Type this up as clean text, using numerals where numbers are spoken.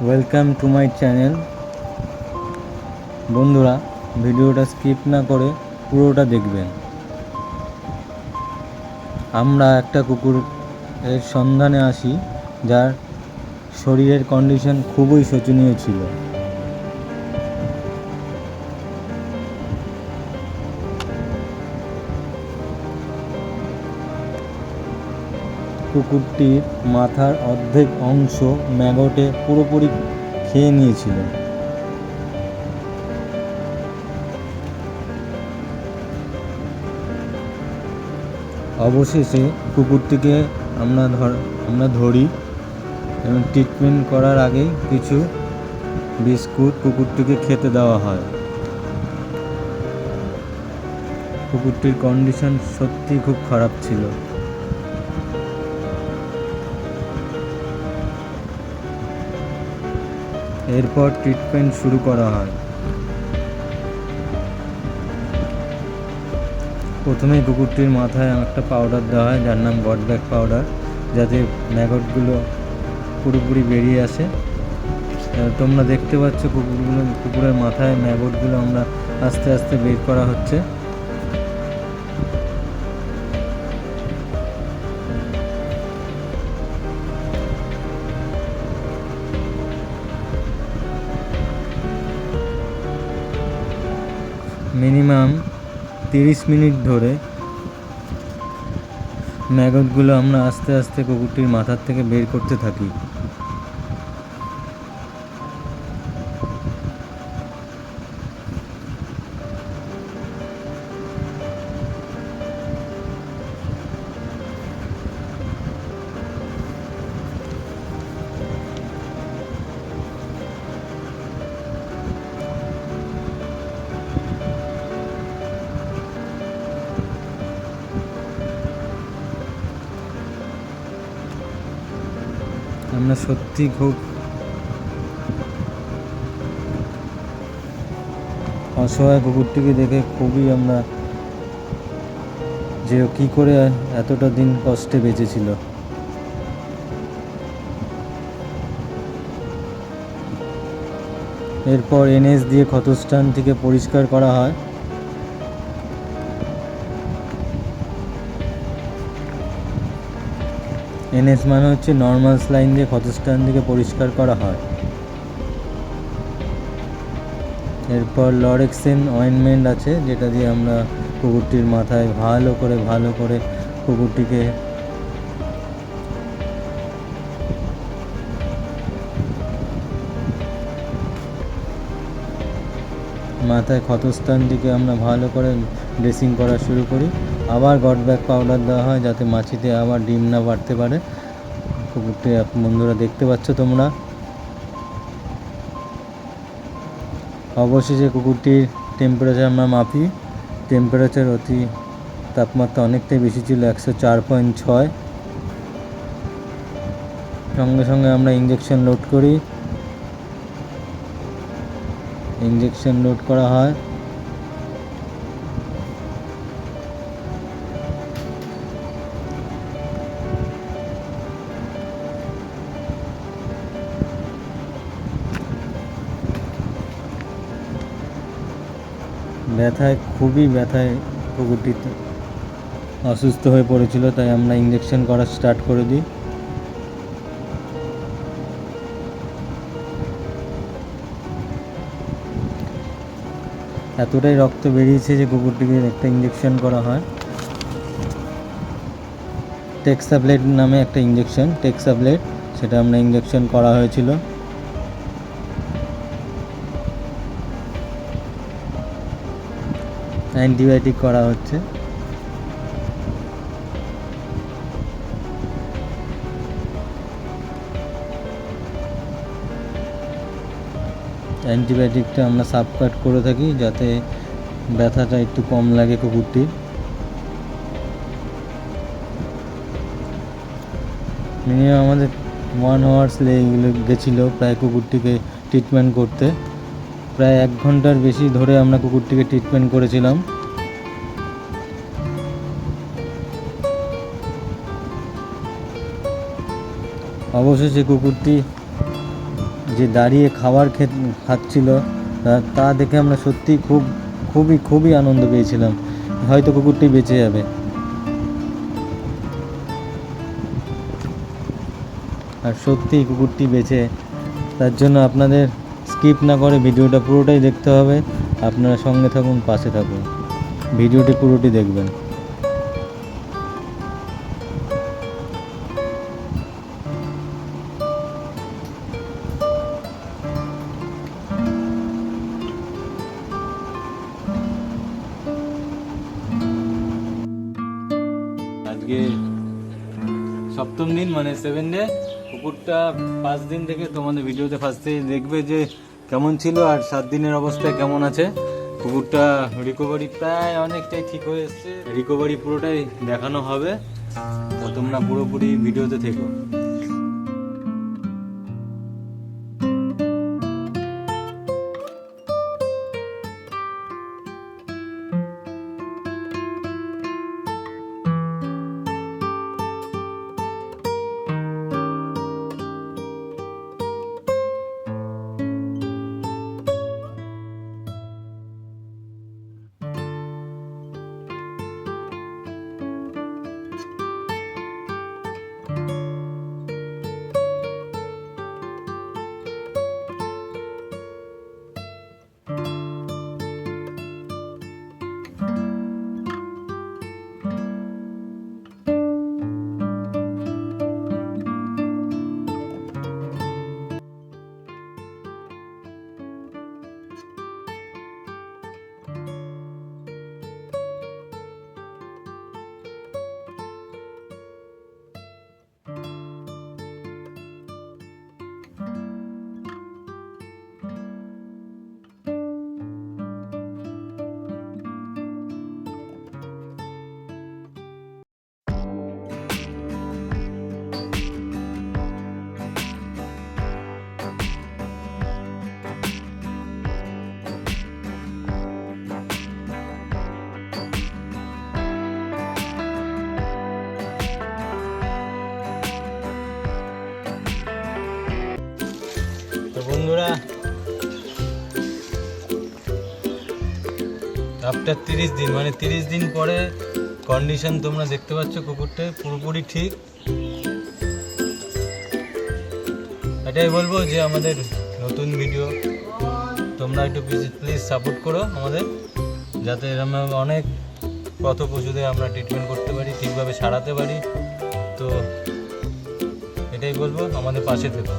Welcome to my channel. বন্ধুরা, ভিডিওটা skip না করে পুরোটা দেখবেন। আমরা একটা কুকুরের সন্ধানে আসি যার শরীরের কন্ডিশন খুবই শোচনীয় ছিল। কুকুরটির মাথার অর্ধেক অংশ ম্যাগটে পুরোপুরি খেয়ে নিয়েছিল। অবশেষে কুকুরটিকে আমরা ধরি এবং ট্রিটমেন্ট করার আগেই কিছু বিস্কুট কুকুরটিকে খেতে দেওয়া হয়। কুকুরটির কন্ডিশন সত্যি খুব খারাপ ছিল। এরপর ট্রিটমেন্ট শুরু করা হয়। প্রথমে কুকুরটির মাথায় একটা পাউডার দেওয়া হয় যার নাম গডব্যাক পাউডার, যাতে ম্যাগটগুলো পুরোপুরি বেরিয়ে আসে। তোমরা দেখতে পাচ্ছ কুকুরের মাথায় ম্যাগটগুলো আমরা আস্তে আস্তে বের করা হচ্ছে। মিনিমাম 30 মিনিট ধরে ম্যাগটগুলো আমরা আস্তে আস্তে কুকুরটির মাথার থেকে বের করতে থাকি। আমরা সত্যি খুব অসহায় কুকুরটিকে দেখে খুবই আমরা যে কী করে এতটা দিন কষ্টে বেঁচেছিল। এরপর এনএস দিয়ে ক্ষতস্থানটিকে পরিষ্কার করা হয়। এনএস মানে হচ্ছে নর্মাল স্লাইন দিয়ে ক্ষতস্থানটিকে পরিষ্কার করা হয়। এরপর লরেক্সিন অয়েনমেন্ট আছে, যেটা দিয়ে আমরা কুকুরটির মাথায় ভালো করে কুকুরটিকে মাথায় ক্ষতস্থানটিকে আমরা ভালো করে ড্রেসিং করা শুরু করি। আবার গডব্যাক পাউডার দেওয়া হয় যাতে মাছিতে আবার ডিম না বাড়তে পারে। কুকুরটি বন্ধুরা দেখতে পাচ্ছ তোমরা। অবশেষে কুকুরটির টেম্পারেচার আমরা মাপি। টেম্পারেচার তাপমাত্রা অনেকটাই বেশি ছিল, 104.6। সঙ্গে সঙ্গে আমরা ইঞ্জেকশন লোড করি। ইঞ্জেকশন লোড করা হয়। খুবই ব্যথায় কুকুরটি অসুস্থ হয়ে পড়েছিল, তাই আমরা ইঞ্জেকশন করা স্টার্ট করে দিই। এতটাই রক্ত বেরিয়েছে যে কুকুরটিকে একটা ইঞ্জেকশন করা হয়। টেক্সাব্লেড নামে একটা ইঞ্জেকশন, টেক্সাব্লেড, সেটা আমরা ইঞ্জেকশন করা হয়েছিল। অ্যান্টিবায়োটিক করা হচ্ছে। অ্যান্টিবায়োটিকটা আমরা সাবকাট করে থাকি যাতে ব্যথাটা একটু কম লাগে কুকুরটির। মিনিমাম আমাদের 1 আওয়ার্স গেছিলো প্রায় কুকুরটিকে ট্রিটমেন্ট করতে। প্রায় 1 ঘন্টার বেশি ধরে আমরা কুকুরটিকে ট্রিটমেন্ট করেছিলাম। অবশেষে কুকুরটি যে দাঁড়িয়ে খাবার খাচ্ছিল তা দেখে আমরা সত্যি খুবই আনন্দ পেয়েছিলাম। হয়তো কুকুরটি বেঁচে যাবে। আর সত্যি কুকুরটি বেঁচে, তার জন্য আপনাদের স্কিপ না করে ভিডিওটা পুরোটাই দেখতে হবে। আপনারা সঙ্গে থাকুন, পাশে থাকুন, ভিডিওটি পুরোটি দেখবেন। আজকে 7ম দিন, মানে 7 ডে। কুকুরটা 5 দিন থেকে তোমাদের ভিডিওতে ফার্স্টে দেখবে যে কেমন ছিল আর 7 দিনের অবস্থায় কেমন আছে। কুকুরটা রিকভারি প্রায় অনেকটাই ঠিক হয়ে এসছে। রিকভারি পুরোটাই দেখানো হবে, তো তোমরা পুরোপুরি ভিডিওতে থেকো। বন্ধুরা, আফটার 30 দিন, মানে 30 দিন পরে কন্ডিশন তোমরা দেখতে পাচ্ছ কুকুরটা পুরোপুরি ঠিক। এটাই বলবো যে আমাদের নতুন ভিডিও তোমরা একটু প্লিজ সাপোর্ট করো আমাদের, যাতে আমরা অনেক পথ পশুদের আমরা ট্রিটমেন্ট করতে পারি, ঠিকভাবে সারাতে পারি। তো এটাই বলবো, আমাদের পাশে থেকো।